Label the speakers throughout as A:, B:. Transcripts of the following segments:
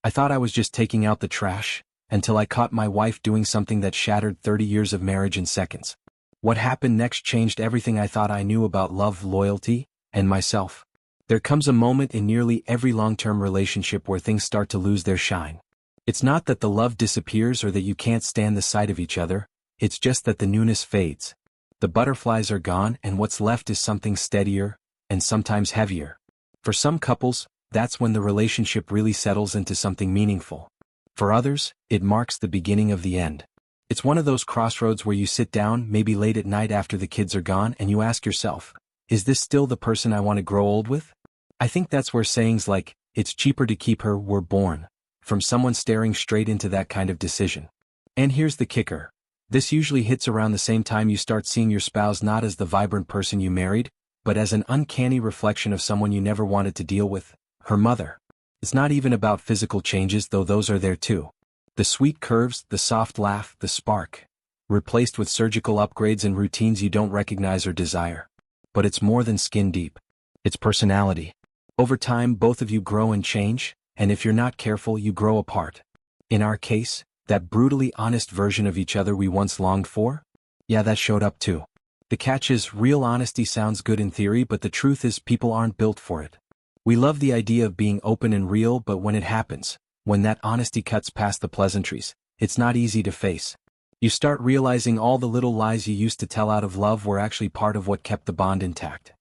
A: I thought I was just taking out the trash, until I caught my wife doing something that shattered 30 years of marriage in seconds. What happened next changed everything I thought I knew about love, loyalty, and myself. There comes a moment in nearly every long-term relationship where things start to lose their shine. It's not that the love disappears or that you can't stand the sight of each other, it's just that the newness fades. The butterflies are gone and what's left is something steadier, and sometimes heavier. For some couples, that's when the relationship really settles into something meaningful. For others, it marks the beginning of the end. It's one of those crossroads where you sit down, maybe late at night after the kids are gone, and you ask yourself, is this still the person I want to grow old with? I think that's where sayings like, it's cheaper to keep her, were born, from someone staring straight into that kind of decision. And here's the kicker. This usually hits around the same time you start seeing your spouse not as the vibrant person you married, but as an uncanny reflection of someone you never wanted to deal with, her mother. It's not even about physical changes, though those are there too. The sweet curves, the soft laugh, the spark, replaced with surgical upgrades and routines you don't recognize or desire. But it's more than skin deep. It's personality. Over time, both of you grow and change, and if you're not careful, you grow apart. In our case, that brutally honest version of each other we once longed for? Yeah, that showed up too. The catch is, real honesty sounds good in theory, but the truth is people aren't built for it. We love the idea of being open and real, but when it happens, when that honesty cuts past the pleasantries, it's not easy to face. You start realizing all the little lies you used to tell out of love were actually part of what kept the bond intact.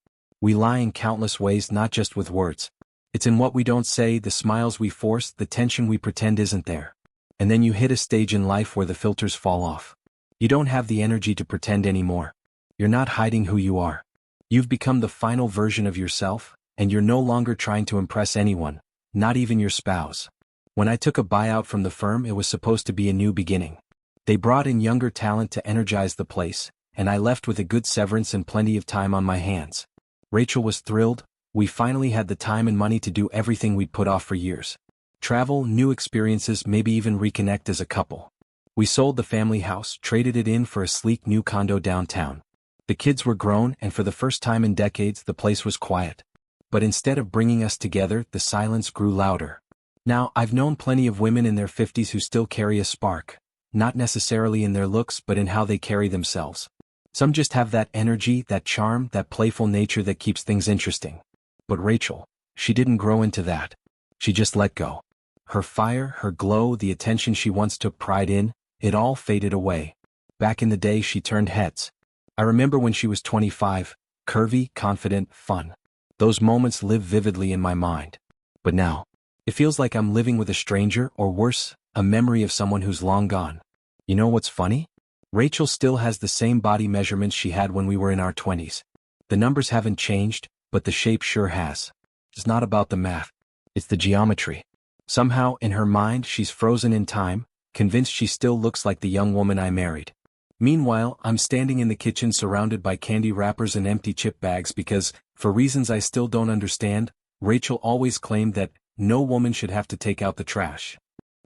A: We lie in countless ways, not just with words. It's in what we don't say, the smiles we force, the tension we pretend isn't there. And then you hit a stage in life where the filters fall off. You don't have the energy to pretend anymore. You're not hiding who you are. You've become the final version of yourself, and you're no longer trying to impress anyone, not even your spouse. When I took a buyout from the firm, it was supposed to be a new beginning. They brought in younger talent to energize the place, and I left with a good severance and plenty of time on my hands. Rachel was thrilled. We finally had the time and money to do everything we'd put off for years. Travel, new experiences, maybe even reconnect as a couple. We sold the family house, traded it in for a sleek new condo downtown. The kids were grown, and for the first time in decades, the place was quiet. But instead of bringing us together, the silence grew louder. Now, I've known plenty of women in their 50s who still carry a spark, not necessarily in their looks but in how they carry themselves. Some just have that energy, that charm, that playful nature that keeps things interesting. But Rachel, she didn't grow into that. She just let go. Her fire, her glow, the attention she once took pride in, it all faded away. Back in the day, she turned heads. I remember when she was 25, curvy, confident, fun. Those moments live vividly in my mind. But now, it feels like I'm living with a stranger, or worse, a memory of someone who's long gone. You know what's funny? Rachel still has the same body measurements she had when we were in our 20s. The numbers haven't changed, but the shape sure has. It's not about the math. It's the geometry. Somehow, in her mind, she's frozen in time, convinced she still looks like the young woman I married. Meanwhile, I'm standing in the kitchen surrounded by candy wrappers and empty chip bags because, for reasons I still don't understand, Rachel always claimed that no woman should have to take out the trash.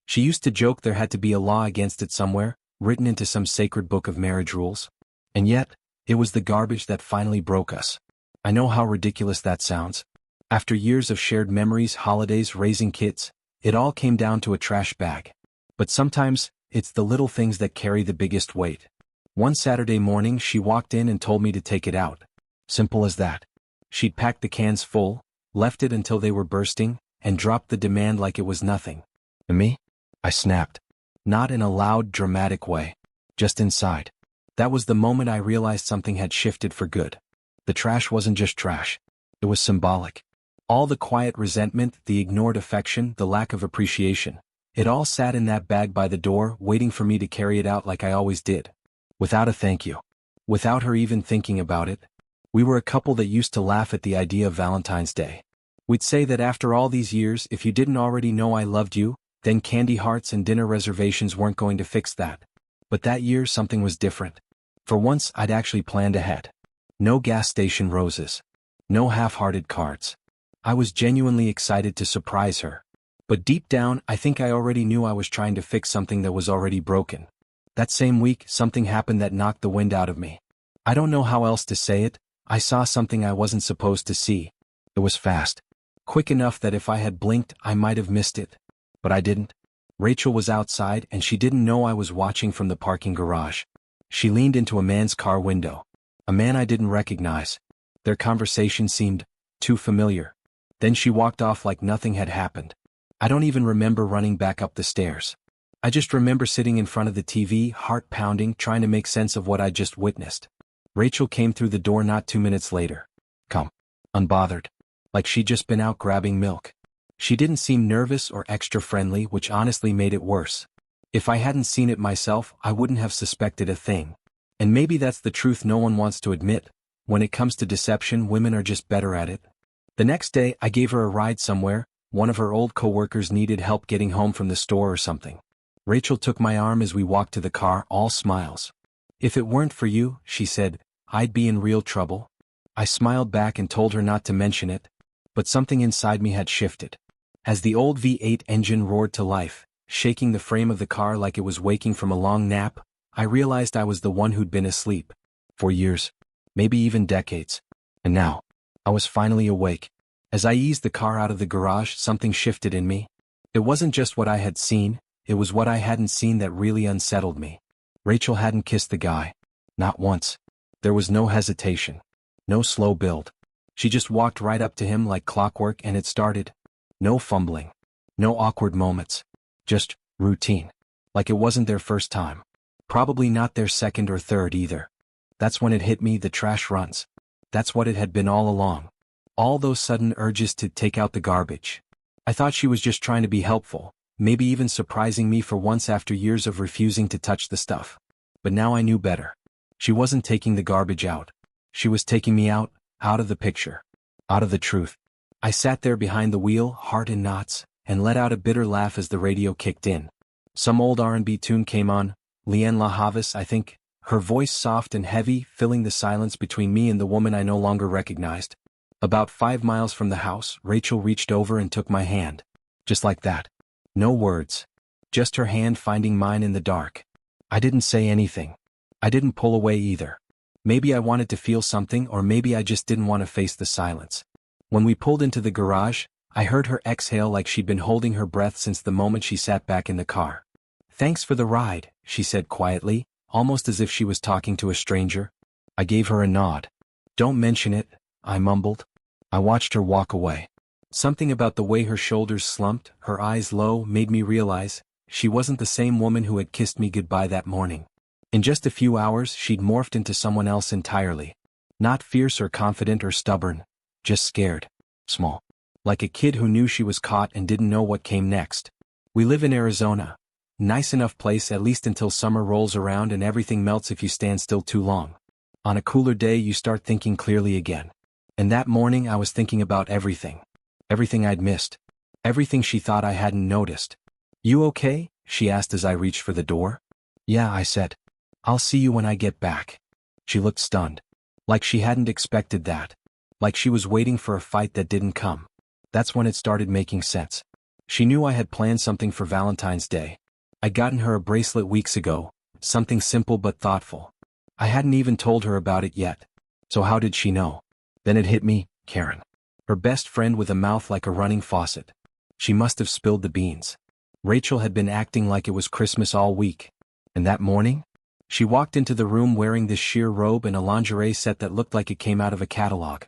A: She used to joke there had to be a law against it somewhere, written into some sacred book of marriage rules. And yet, it was the garbage that finally broke us. I know how ridiculous that sounds. After years of shared memories, holidays, raising kids, it all came down to a trash bag. But sometimes, it's the little things that carry the biggest weight. One Saturday morning, she walked in and told me to take it out. Simple as that. She'd packed the cans full, left it until they were bursting, and dropped the demand like it was nothing. And me? I snapped. Not in a loud, dramatic way. Just inside. That was the moment I realized something had shifted for good. The trash wasn't just trash. It was symbolic. All the quiet resentment, the ignored affection, the lack of appreciation. It all sat in that bag by the door, waiting for me to carry it out like I always did. Without a thank you. Without her even thinking about it. We were a couple that used to laugh at the idea of Valentine's Day. We'd say that after all these years, if you didn't already know I loved you, then candy hearts and dinner reservations weren't going to fix that. But that year something was different. For once I'd actually planned ahead. No gas station roses. No half-hearted cards. I was genuinely excited to surprise her. But deep down, I think I already knew I was trying to fix something that was already broken. That same week, something happened that knocked the wind out of me. I don't know how else to say it. I saw something I wasn't supposed to see. It was fast. Quick enough that if I had blinked, I might have missed it. But I didn't. Rachel was outside and she didn't know I was watching from the parking garage. She leaned into a man's car window. A man I didn't recognize. Their conversation seemed too familiar. Then she walked off like nothing had happened. I don't even remember running back up the stairs. I just remember sitting in front of the TV, heart pounding, trying to make sense of what I just witnessed. Rachel came through the door not 2 minutes later. Calm. Unbothered. Like she'd just been out grabbing milk. She didn't seem nervous or extra friendly, which honestly made it worse. If I hadn't seen it myself, I wouldn't have suspected a thing. And maybe that's the truth no one wants to admit. When it comes to deception, women are just better at it. The next day, I gave her a ride somewhere. One of her old coworkers needed help getting home from the store or something. Rachel took my arm as we walked to the car, all smiles. If it weren't for you, she said, I'd be in real trouble. I smiled back and told her not to mention it. But something inside me had shifted. As the old V8 engine roared to life, shaking the frame of the car like it was waking from a long nap, I realized I was the one who'd been asleep. For years. Maybe even decades. And now, I was finally awake. As I eased the car out of the garage, something shifted in me. It wasn't just what I had seen, it was what I hadn't seen that really unsettled me. Rachel hadn't kissed the guy. Not once. There was no hesitation. No slow build. She just walked right up to him like clockwork and it started. No fumbling. No awkward moments. Just routine. Like it wasn't their first time. Probably not their second or third either. That's when it hit me, the trash runs. That's what it had been all along. All those sudden urges to take out the garbage. I thought she was just trying to be helpful, maybe even surprising me for once after years of refusing to touch the stuff. But now I knew better. She wasn't taking the garbage out. She was taking me out of the picture. Out of the truth. I sat there behind the wheel, heart in knots, and let out a bitter laugh as the radio kicked in. Some old R&B tune came on, Liane La Havas, I think, her voice soft and heavy, filling the silence between me and the woman I no longer recognized. About 5 miles from the house, Rachel reached over and took my hand. Just like that. No words. Just her hand finding mine in the dark. I didn't say anything. I didn't pull away either. Maybe I wanted to feel something, or maybe I just didn't want to face the silence. When we pulled into the garage, I heard her exhale like she'd been holding her breath since the moment she sat back in the car. Thanks for the ride, she said quietly, almost as if she was talking to a stranger. I gave her a nod. Don't mention it, I mumbled. I watched her walk away. Something about the way her shoulders slumped, her eyes low, made me realize she wasn't the same woman who had kissed me goodbye that morning. In just a few hours, she'd morphed into someone else entirely. Not fierce or confident or stubborn. Just scared. Small. Like a kid who knew she was caught and didn't know what came next. We live in Arizona. Nice enough place at least until summer rolls around and everything melts if you stand still too long. On a cooler day you start thinking clearly again. And that morning I was thinking about everything. Everything I'd missed. Everything she thought I hadn't noticed. You okay? She asked as I reached for the door. Yeah, I said. I'll see you when I get back. She looked stunned. Like she hadn't expected that. Like she was waiting for a fight that didn't come. That's when it started making sense. She knew I had planned something for Valentine's Day. I'd gotten her a bracelet weeks ago, something simple but thoughtful. I hadn't even told her about it yet. So how did she know? Then it hit me, Karen. Her best friend with a mouth like a running faucet. She must have spilled the beans. Rachel had been acting like it was Christmas all week. And that morning? She walked into the room wearing this sheer robe and a lingerie set that looked like it came out of a catalog.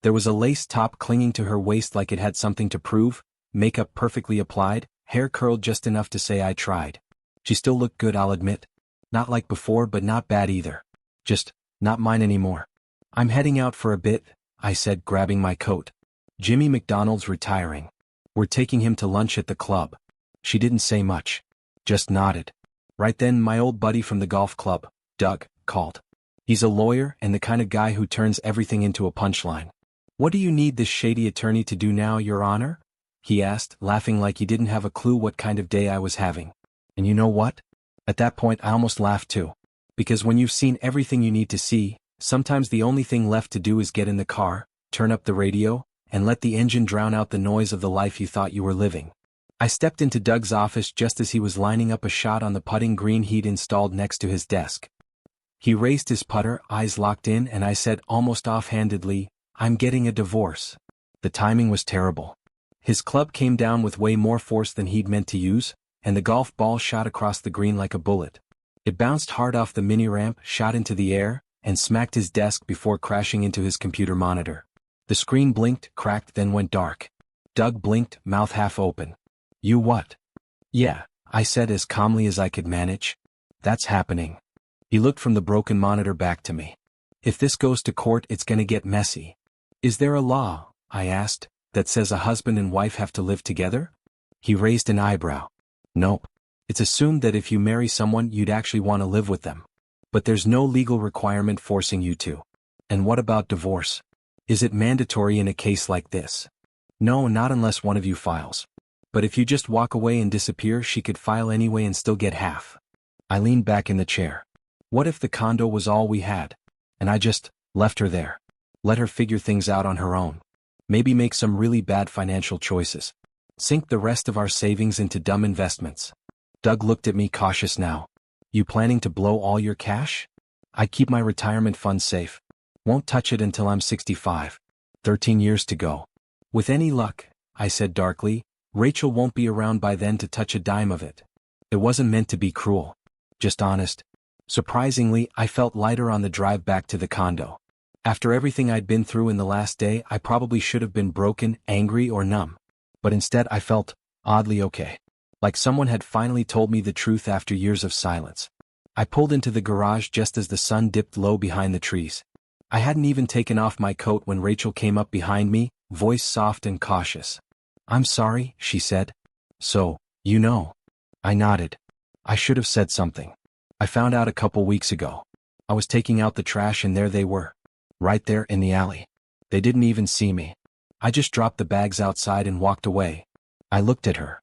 A: There was a lace top clinging to her waist like it had something to prove, makeup perfectly applied, hair curled just enough to say I tried. She still looked good, I'll admit. Not like before, but not bad either. Just, not mine anymore. I'm heading out for a bit, I said, grabbing my coat. Jimmy McDonald's retiring. We're taking him to lunch at the club. She didn't say much. Just nodded. Right then my old buddy from the golf club, Doug, called. He's a lawyer and the kind of guy who turns everything into a punchline. What do you need this shady attorney to do now, Your Honor? He asked, laughing like he didn't have a clue what kind of day I was having. And you know what? At that point I almost laughed too. Because when you've seen everything you need to see, sometimes the only thing left to do is get in the car, turn up the radio, and let the engine drown out the noise of the life you thought you were living. I stepped into Doug's office just as he was lining up a shot on the putting green he'd installed next to his desk. He raised his putter, eyes locked in, and I said almost offhandedly, I'm getting a divorce. The timing was terrible. His club came down with way more force than he'd meant to use, and the golf ball shot across the green like a bullet. It bounced hard off the mini-ramp, shot into the air, and smacked his desk before crashing into his computer monitor. The screen blinked, cracked, then went dark. Doug blinked, mouth half open. "You what?" "Yeah," I said as calmly as I could manage. "That's happening." He looked from the broken monitor back to me. "If this goes to court, it's gonna get messy." "Is there a law," I asked, "that says a husband and wife have to live together?" He raised an eyebrow. "Nope. It's assumed that if you marry someone you'd actually want to live with them. But there's no legal requirement forcing you to." "And what about divorce? Is it mandatory in a case like this?" "No, not unless one of you files. But if you just walk away and disappear, she could file anyway and still get half." I leaned back in the chair. What if the condo was all we had? And I just left her there. Let her figure things out on her own. Maybe make some really bad financial choices. Sink the rest of our savings into dumb investments. Doug looked at me cautious now. "You planning to blow all your cash?" "I keep my retirement fund safe. Won't touch it until I'm 65. 13 years to go. With any luck," I said darkly, "Rachel won't be around by then to touch a dime of it." It wasn't meant to be cruel. Just honest. Surprisingly, I felt lighter on the drive back to the condo. After everything I'd been through in the last day, I probably should have been broken, angry, or numb. But instead I felt oddly okay. Like someone had finally told me the truth after years of silence. I pulled into the garage just as the sun dipped low behind the trees. I hadn't even taken off my coat when Rachel came up behind me, voice soft and cautious. "I'm sorry," she said. "So, you know." I nodded. "I should have said something. I found out a couple weeks ago. I was taking out the trash and there they were. Right there in the alley. They didn't even see me. I just dropped the bags outside and walked away." I looked at her.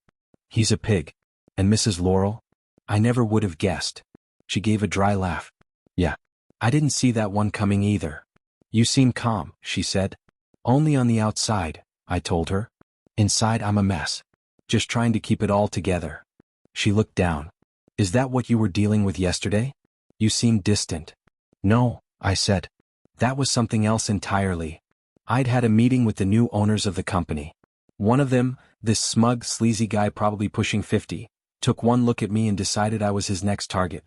A: "He's a pig. And Mrs. Laurel?" "I never would have guessed." She gave a dry laugh. "Yeah. I didn't see that one coming either." "You seem calm," she said. "Only on the outside," I told her. "Inside I'm a mess. Just trying to keep it all together." She looked down. "Is that what you were dealing with yesterday? You seemed distant." "No," I said. "That was something else entirely. I'd had a meeting with the new owners of the company. One of them, this smug, sleazy guy probably pushing 50, took one look at me and decided I was his next target.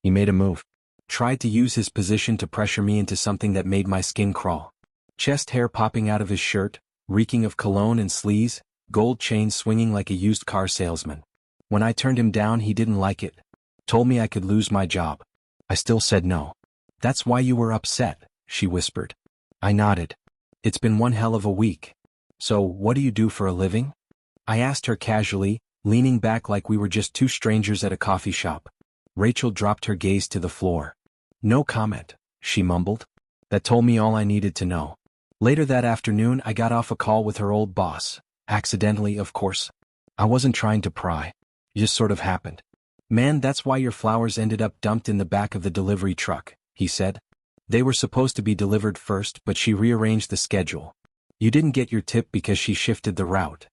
A: He made a move. Tried to use his position to pressure me into something that made my skin crawl. Chest hair popping out of his shirt, reeking of cologne and sleaze, gold chains swinging like a used car salesman. When I turned him down, he didn't like it. Told me I could lose my job. I still said no." "That's why you were upset," she whispered. I nodded. "It's been one hell of a week." "So, what do you do for a living?" I asked her casually, leaning back like we were just two strangers at a coffee shop. Rachel dropped her gaze to the floor. "No comment," she mumbled. That told me all I needed to know. Later that afternoon I got off a call with her old boss. Accidentally, of course. I wasn't trying to pry. It just sort of happened. "Man, that's why your flowers ended up dumped in the back of the delivery truck," he said. "They were supposed to be delivered first, but she rearranged the schedule. You didn't get your tip because she shifted the route."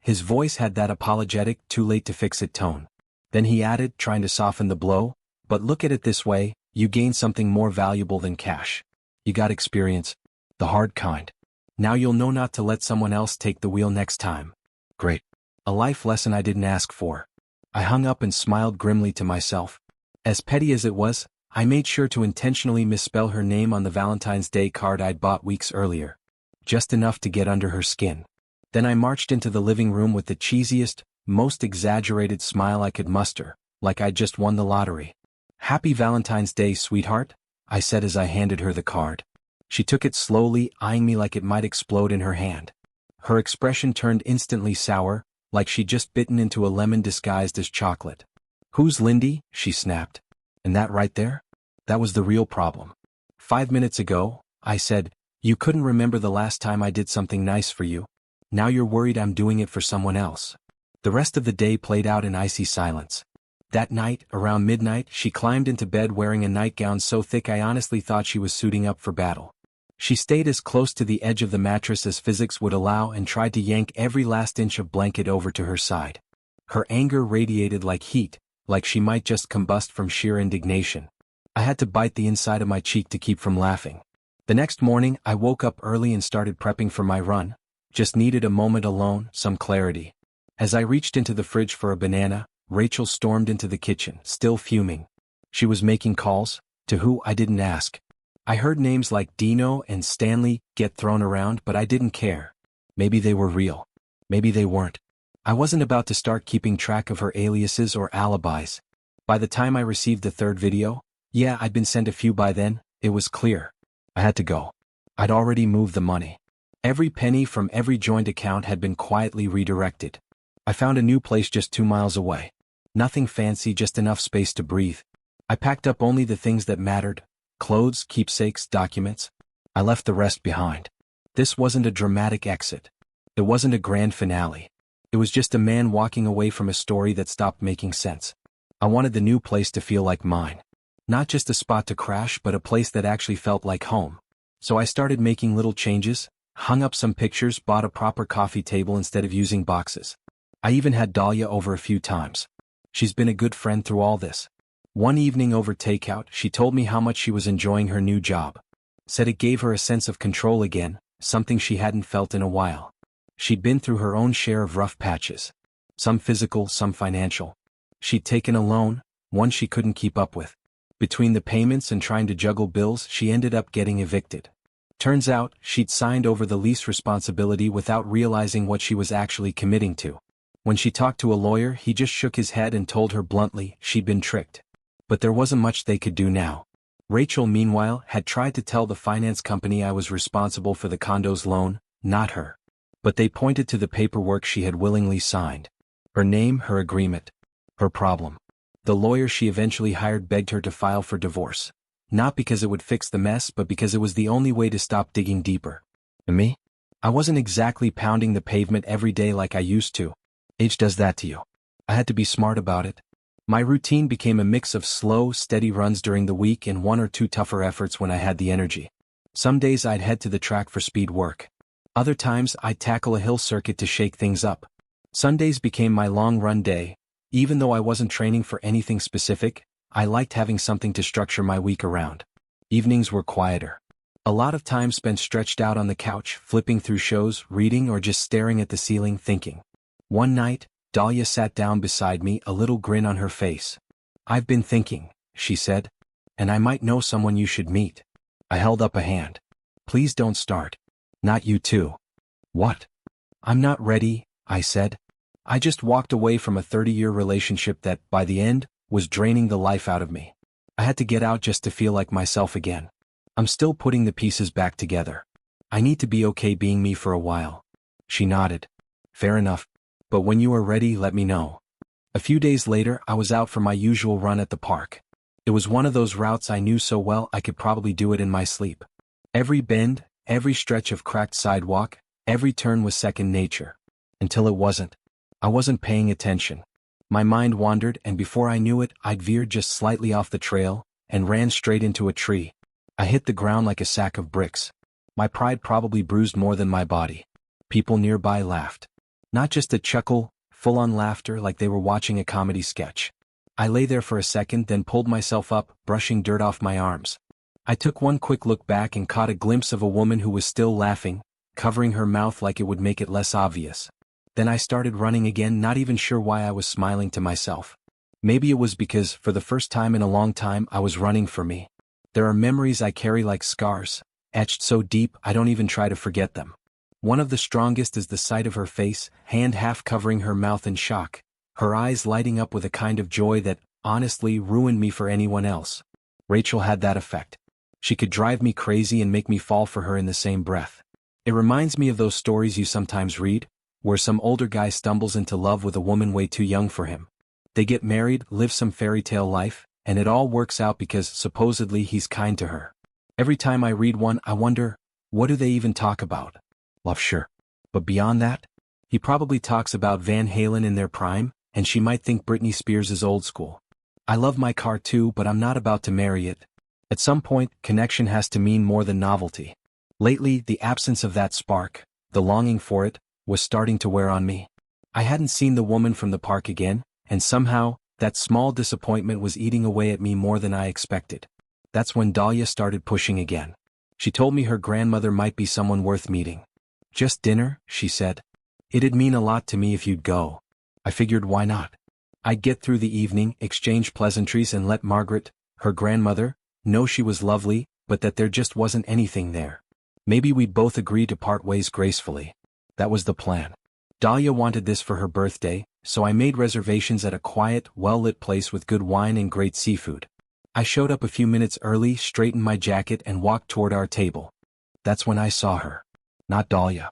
A: His voice had that apologetic, too late to fix it tone. Then he added, trying to soften the blow, "But look at it this way, you gained something more valuable than cash. You got experience. The hard kind. Now you'll know not to let someone else take the wheel next time." Great. A life lesson I didn't ask for. I hung up and smiled grimly to myself. As petty as it was, I made sure to intentionally misspell her name on the Valentine's Day card I'd bought weeks earlier. Just enough to get under her skin. Then I marched into the living room with the cheesiest, most exaggerated smile I could muster, like I'd just won the lottery. "Happy Valentine's Day, sweetheart," I said as I handed her the card. She took it slowly, eyeing me like it might explode in her hand. Her expression turned instantly sour, like she'd just bitten into a lemon disguised as chocolate. "Who's Lindy?" she snapped. "And that right there? That was the real problem. 5 minutes ago, I said, you couldn't remember the last time I did something nice for you. Now you're worried I'm doing it for someone else." The rest of the day played out in icy silence. That night, around midnight, she climbed into bed wearing a nightgown so thick I honestly thought she was suiting up for battle. She stayed as close to the edge of the mattress as physics would allow and tried to yank every last inch of blanket over to her side. Her anger radiated like heat, like she might just combust from sheer indignation. I had to bite the inside of my cheek to keep from laughing. The next morning, I woke up early and started prepping for my run, Just needed a moment alone, some clarity. As I reached into the fridge for a banana, Rachel stormed into the kitchen, still fuming. She was making calls, to who I didn't ask. I heard names like Dino and Stanley get thrown around, but I didn't care. Maybe they were real. Maybe they weren't. I wasn't about to start keeping track of her aliases or alibis. By the time I received the third video, yeah, I'd been sent a few by then, it was clear. I had to go. I'd already moved the money. Every penny from every joint account had been quietly redirected. I found a new place just 2 miles away. Nothing fancy, just enough space to breathe. I packed up only the things that mattered: clothes, keepsakes, documents. I left the rest behind. This wasn't a dramatic exit. It wasn't a grand finale. It was just a man walking away from a story that stopped making sense. I wanted the new place to feel like mine. Not just a spot to crash, but a place that actually felt like home. So I started making little changes, hung up some pictures, bought a proper coffee table instead of using boxes. I even had Dahlia over a few times. She's been a good friend through all this. One evening over takeout, she told me how much she was enjoying her new job. Said it gave her a sense of control again, something she hadn't felt in a while. She'd been through her own share of rough patches. Some physical, some financial. She'd taken a loan, one she couldn't keep up with. Between the payments and trying to juggle bills, she ended up getting evicted. Turns out, she'd signed over the lease responsibility without realizing what she was actually committing to. When she talked to a lawyer, he just shook his head and told her bluntly she'd been tricked. But there wasn't much they could do now. Rachel, meanwhile, had tried to tell the finance company I was responsible for the condo's loan, not her. But they pointed to the paperwork she had willingly signed. Her name, her agreement. Her problem. The lawyer she eventually hired begged her to file for divorce. Not because it would fix the mess, but because it was the only way to stop digging deeper. And me? I wasn't exactly pounding the pavement every day like I used to. Age does that to you. I had to be smart about it. My routine became a mix of slow, steady runs during the week and 1 or 2 tougher efforts when I had the energy. Some days I'd head to the track for speed work. Other times I'd tackle a hill circuit to shake things up. Sundays became my long run day. Even though I wasn't training for anything specific, I liked having something to structure my week around. Evenings were quieter. A lot of time spent stretched out on the couch, flipping through shows, reading, or just staring at the ceiling, thinking. One night, Dahlia sat down beside me, a little grin on her face. "I've been thinking," she said, "and I might know someone you should meet." I held up a hand. "Please don't start. Not you too." "What?" "I'm not ready," I said. I just walked away from a 30-year relationship that, by the end, was draining the life out of me. I had to get out just to feel like myself again. I'm still putting the pieces back together. I need to be okay being me for a while. She nodded. "Fair enough. But when you are ready, let me know." A few days later, I was out for my usual run at the park. It was one of those routes I knew so well I could probably do it in my sleep. Every bend, every stretch of cracked sidewalk, every turn was second nature. Until it wasn't. I wasn't paying attention. My mind wandered, and before I knew it, I'd veered just slightly off the trail and ran straight into a tree. I hit the ground like a sack of bricks. My pride probably bruised more than my body. People nearby laughed. Not just a chuckle, full-on laughter like they were watching a comedy sketch. I lay there for a second, then pulled myself up, brushing dirt off my arms. I took one quick look back and caught a glimpse of a woman who was still laughing, covering her mouth like it would make it less obvious. Then I started running again, not even sure why I was smiling to myself. Maybe it was because, for the first time in a long time, I was running for me. There are memories I carry like scars, etched so deep I don't even try to forget them. One of the strongest is the sight of her face, hand half covering her mouth in shock, her eyes lighting up with a kind of joy that, honestly, ruined me for anyone else. Rachel had that effect. She could drive me crazy and make me fall for her in the same breath. It reminds me of those stories you sometimes read, where some older guy stumbles into love with a woman way too young for him. They get married, live some fairy tale life, and it all works out because supposedly he's kind to her. Every time I read one, I wonder, what do they even talk about? Love, sure. But beyond that? He probably talks about Van Halen in their prime, and she might think Britney Spears is old school. I love my car too, but I'm not about to marry it. At some point, connection has to mean more than novelty. Lately, the absence of that spark, the longing for it, was starting to wear on me. I hadn't seen the woman from the park again, and somehow, that small disappointment was eating away at me more than I expected. That's when Dahlia started pushing again. She told me her grandmother might be someone worth meeting. Just dinner, she said. It'd mean a lot to me if you'd go. I figured why not? I'd get through the evening, exchange pleasantries and let Margaret, her grandmother, know she was lovely, but that there just wasn't anything there. Maybe we'd both agree to part ways gracefully. That was the plan. Dahlia wanted this for her birthday, so I made reservations at a quiet, well-lit place with good wine and great seafood. I showed up a few minutes early, straightened my jacket and walked toward our table. That's when I saw her. Not Dahlia.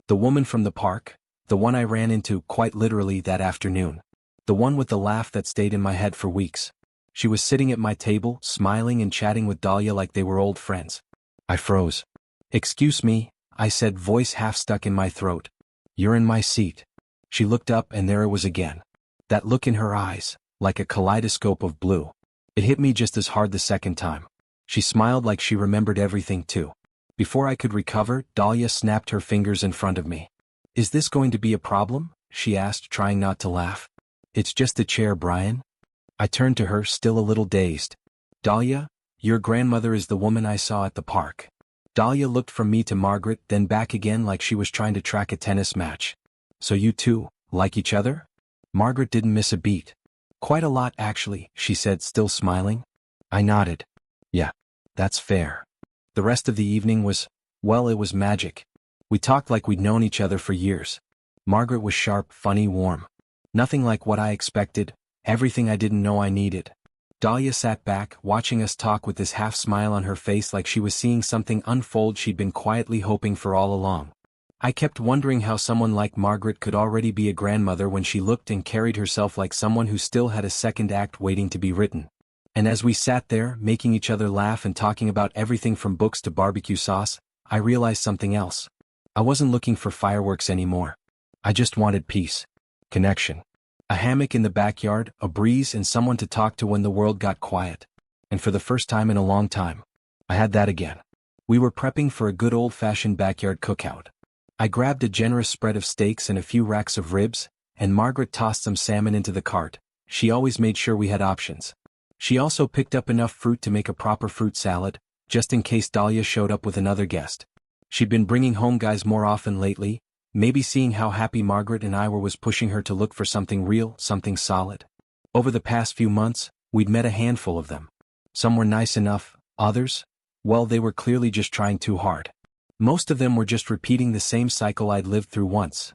A: The woman from the park, the one I ran into quite literally that afternoon. The one with the laugh that stayed in my head for weeks. She was sitting at my table, smiling and chatting with Dahlia like they were old friends. I froze. "Excuse me," I said, voice half stuck in my throat. "You're in my seat." She looked up and there it was again. That look in her eyes, like a kaleidoscope of blue. It hit me just as hard the second time. She smiled like she remembered everything too. Before I could recover, Dahlia snapped her fingers in front of me. "Is this going to be a problem?" she asked, trying not to laugh. "It's just a chair, Brian." I turned to her, still a little dazed. "Dahlia, your grandmother is the woman I saw at the park." Dahlia looked from me to Margaret, then back again like she was trying to track a tennis match. "So you two, like each other?" Margaret didn't miss a beat. "Quite a lot, actually," she said, still smiling. I nodded. "Yeah, that's fair." The rest of the evening was, well, it was magic. We talked like we'd known each other for years. Margaret was sharp, funny, warm. Nothing like what I expected, everything I didn't know I needed. Dahlia sat back, watching us talk with this half smile on her face like she was seeing something unfold she'd been quietly hoping for all along. I kept wondering how someone like Margaret could already be a grandmother when she looked and carried herself like someone who still had a second act waiting to be written. And as we sat there, making each other laugh and talking about everything from books to barbecue sauce, I realized something else. I wasn't looking for fireworks anymore. I just wanted peace. Connection. A hammock in the backyard, a breeze and someone to talk to when the world got quiet. And for the first time in a long time, I had that again. We were prepping for a good old-fashioned backyard cookout. I grabbed a generous spread of steaks and a few racks of ribs, and Margaret tossed some salmon into the cart. She always made sure we had options. She also picked up enough fruit to make a proper fruit salad, just in case Dahlia showed up with another guest. She'd been bringing home guys more often lately, maybe seeing how happy Margaret and I were was pushing her to look for something real, something solid. Over the past few months, we'd met a handful of them. Some were nice enough, others, well, they were clearly just trying too hard. Most of them were just repeating the same cycle I'd lived through once.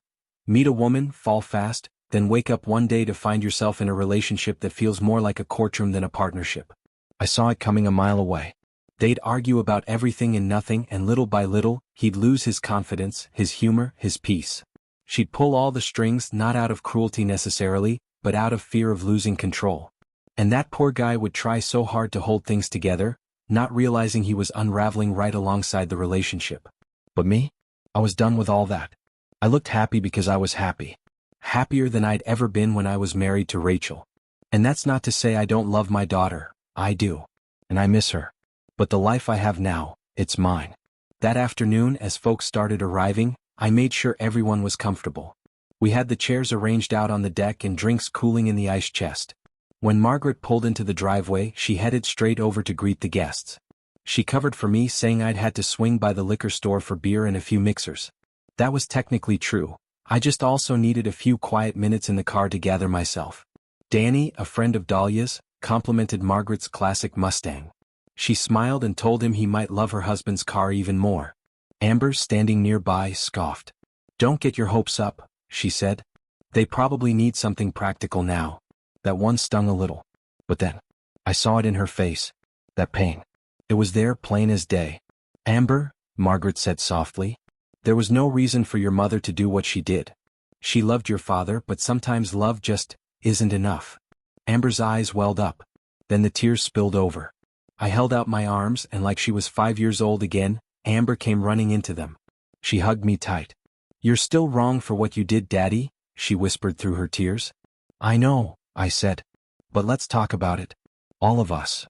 A: Meet a woman, fall fast, then wake up one day to find yourself in a relationship that feels more like a courtroom than a partnership. I saw it coming a mile away. They'd argue about everything and nothing, and little by little, he'd lose his confidence, his humor, his peace. She'd pull all the strings, not out of cruelty necessarily, but out of fear of losing control. And that poor guy would try so hard to hold things together, not realizing he was unraveling right alongside the relationship. But me? I was done with all that. I looked happy because I was happy. Happier than I'd ever been when I was married to Rachel. And that's not to say I don't love my daughter, I do. And I miss her. But the life I have now, it's mine. That afternoon, as folks started arriving, I made sure everyone was comfortable. We had the chairs arranged out on the deck and drinks cooling in the ice chest. When Margaret pulled into the driveway, she headed straight over to greet the guests. She covered for me, saying I'd had to swing by the liquor store for beer and a few mixers. That was technically true. I just also needed a few quiet minutes in the car to gather myself. Danny, a friend of Dahlia's, complimented Margaret's classic Mustang. She smiled and told him he might love her husband's car even more. Amber, standing nearby, scoffed. "Don't get your hopes up," she said. "They probably need something practical now." That one stung a little. But then, I saw it in her face. That pain. It was there, plain as day. "Amber," Margaret said softly, "there was no reason for your mother to do what she did. She loved your father, but sometimes love just isn't enough." Amber's eyes welled up. Then the tears spilled over. I held out my arms, and like she was 5 years old again, Amber came running into them. She hugged me tight. "You're still wrong for what you did, Daddy," she whispered through her tears. "I know," I said. "But let's talk about it. All of us."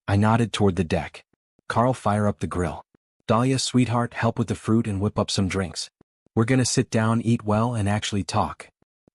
A: I nodded toward the deck. "Carl, fire up the grill. Dahlia, sweetheart, help with the fruit and whip up some drinks. We're gonna sit down, eat well, and actually talk."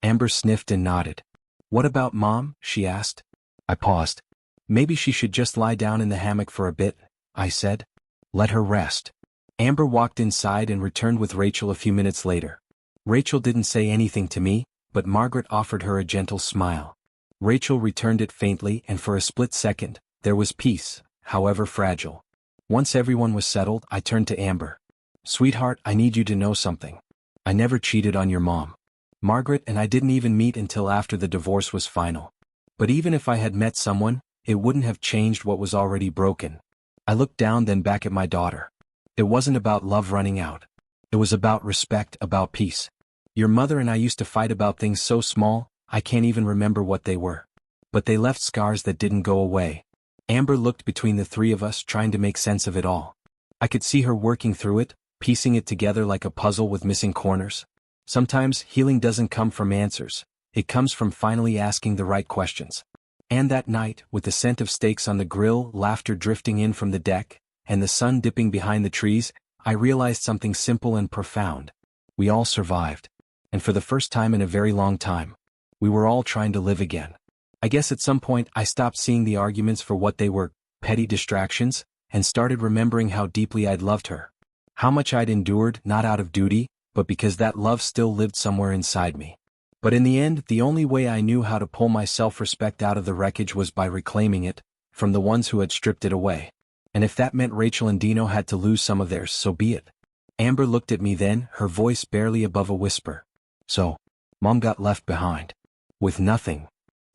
A: Amber sniffed and nodded. "What about Mom?" she asked. I paused. "Maybe she should just lie down in the hammock for a bit," I said. "Let her rest." Amber walked inside and returned with Rachel a few minutes later. Rachel didn't say anything to me, but Margaret offered her a gentle smile. Rachel returned it faintly, and for a split second, there was peace, however fragile. Once everyone was settled, I turned to Amber. "Sweetheart, I need you to know something. I never cheated on your mom. Margaret and I didn't even meet until after the divorce was final. But even if I had met someone, it wouldn't have changed what was already broken." I looked down, then back at my daughter. "It wasn't about love running out. It was about respect, about peace. Your mother and I used to fight about things so small, I can't even remember what they were. But they left scars that didn't go away." Amber looked between the three of us, trying to make sense of it all. I could see her working through it, piecing it together like a puzzle with missing corners. Sometimes healing doesn't come from answers, it comes from finally asking the right questions. And that night, with the scent of steaks on the grill, laughter drifting in from the deck, and the sun dipping behind the trees, I realized something simple and profound. We all survived. And for the first time in a very long time, we were all trying to live again. I guess at some point I stopped seeing the arguments for what they were, petty distractions, and started remembering how deeply I'd loved her. How much I'd endured, not out of duty, but because that love still lived somewhere inside me. But in the end, the only way I knew how to pull my self-respect out of the wreckage was by reclaiming it, from the ones who had stripped it away. And if that meant Rachel and Dino had to lose some of theirs, so be it. Amber looked at me then, her voice barely above a whisper. "So, Mom got left behind. With nothing."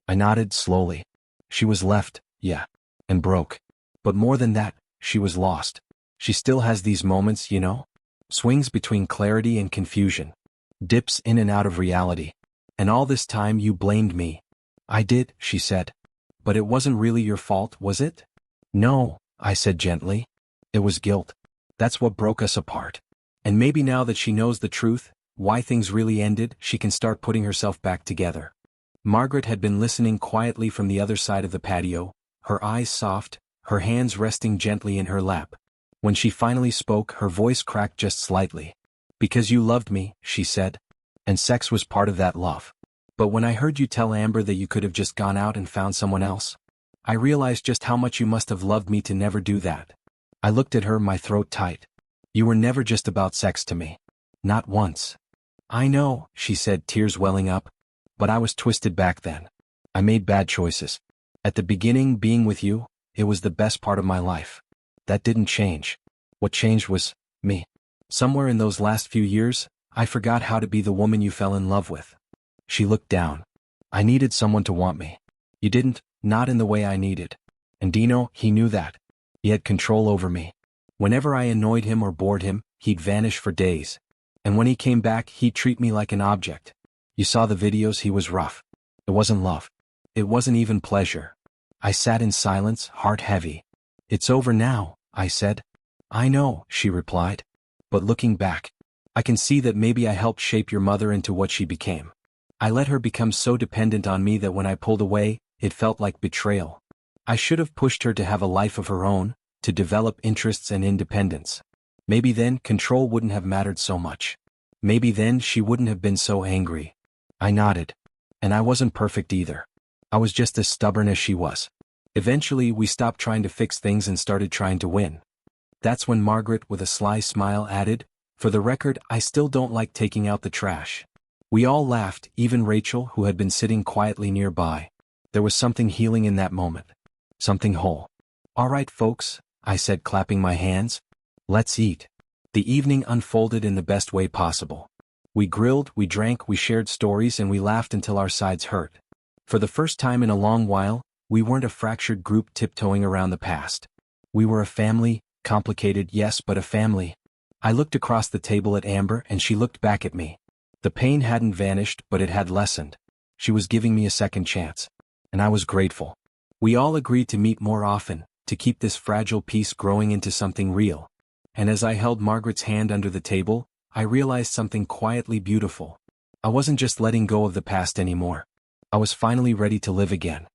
A: I nodded slowly. "She was left, yeah. And broke. But more than that, she was lost. She still has these moments, you know? Swings between clarity and confusion. Dips in and out of reality. And all this time you blamed me." "I did," she said. "But it wasn't really your fault, was it?" "No," I said gently. "It was guilt. That's what broke us apart. And maybe now that she knows the truth, why things really ended, she can start putting herself back together." Margaret had been listening quietly from the other side of the patio, her eyes soft, her hands resting gently in her lap. When she finally spoke, her voice cracked just slightly. "Because you loved me," she said. "And sex was part of that love. But when I heard you tell Amber that you could have just gone out and found someone else, I realized just how much you must have loved me to never do that." I looked at her, my throat tight. "You were never just about sex to me. Not once." "I know," she said, tears welling up. "But I was twisted back then. I made bad choices. At the beginning, being with you, it was the best part of my life. That didn't change. What changed was me. Somewhere in those last few years, I forgot how to be the woman you fell in love with." She looked down. "I needed someone to want me. You didn't, not in the way I needed. And Dino, he knew that. He had control over me. Whenever I annoyed him or bored him, he'd vanish for days. And when he came back, he'd treat me like an object. You saw the videos, he was rough. It wasn't love. It wasn't even pleasure." I sat in silence, heart heavy. "It's over now," I said. "I know," she replied. "But looking back, I can see that maybe I helped shape your mother into what she became. I let her become so dependent on me that when I pulled away, it felt like betrayal. I should have pushed her to have a life of her own, to develop interests and independence. Maybe then control wouldn't have mattered so much. Maybe then she wouldn't have been so angry." I nodded. "And I wasn't perfect either. I was just as stubborn as she was. Eventually we stopped trying to fix things and started trying to win." That's when Margaret, with a sly smile, added, "For the record, I still don't like taking out the trash." We all laughed, even Rachel, who had been sitting quietly nearby. There was something healing in that moment. Something whole. "All right, folks," I said, clapping my hands. "Let's eat." The evening unfolded in the best way possible. We grilled, we drank, we shared stories, and we laughed until our sides hurt. For the first time in a long while, we weren't a fractured group tiptoeing around the past. We were a family, complicated, yes, but a family. I looked across the table at Amber, and she looked back at me. The pain hadn't vanished, but it had lessened. She was giving me a second chance. And I was grateful. We all agreed to meet more often, to keep this fragile piece growing into something real. And as I held Margaret's hand under the table, I realized something quietly beautiful. I wasn't just letting go of the past anymore. I was finally ready to live again.